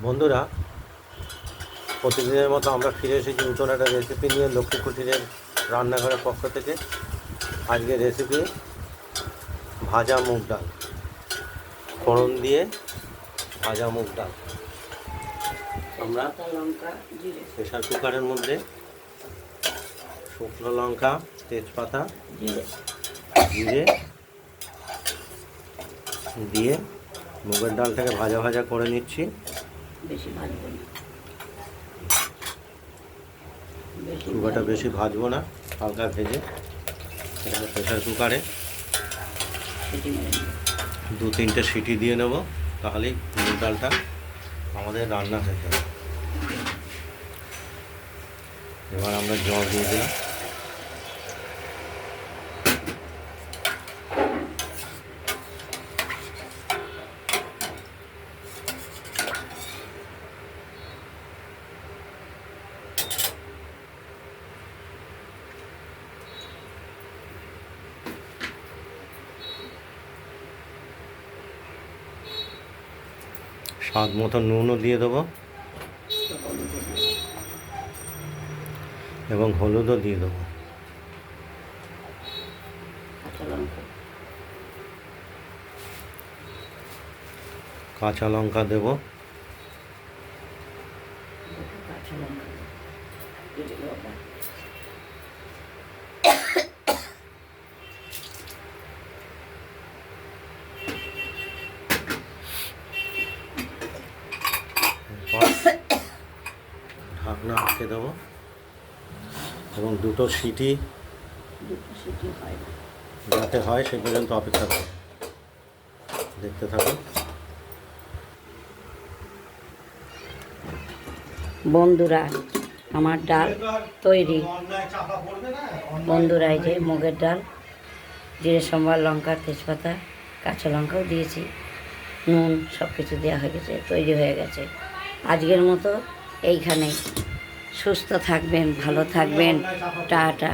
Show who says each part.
Speaker 1: বন্ধুরা, প্রতিদিনের মতো আমরা ফিরে এসেছি নতুন একটা রেসিপি নিয়ে লক্ষ্মী কুটিরের রান্নাঘরের পক্ষ থেকে। আজকের রেসিপি ভাজা মুগ ডাল, ফোড়ন দিয়ে ভাজা মুগ ডাল। আমরা প্রেশার কুকারের মধ্যে শুকনো লঙ্কা, তেজপাতা, জিরে দিয়ে মুগের ডালটাকে ভাজা ভাজা করে নিচ্ছি। খুব একটা বেশি ভাজবো না, হালকা ভেজে এটাকে প্রেশার কুকারে 2-3টে সিটি দিয়ে নেব, তাহলেই মুগ ডালটা আমাদের রান্না হয়ে যাবে। এবার আমরা জল দিয়ে দিলাম। স্বাদ মতো নুনও দিয়ে দেবো এবং হলুদও দিয়ে দেবো। কাঁচা লঙ্কা দেবো। ঢাকনা আটকে দেবো এবং 2টো সিটি যাতে হয় সে পর্যন্ত অপেক্ষা করব। দেখতে থাকুন।
Speaker 2: বন্ধুরা, আমার ডাল তৈরি। বন্ধুরা, এই যে মুগের ডাল, জিরে, সম্বার, লঙ্কা, তেজপাতা, কাঁচা লঙ্কাও দিয়েছি, নুন সব কিছু দেওয়া হয়ে গেছে, তৈরি হয়ে গেছে। আজকের মতো এইখানেই। সুস্থ থাকবেন, ভালো থাকবেন, টাটা।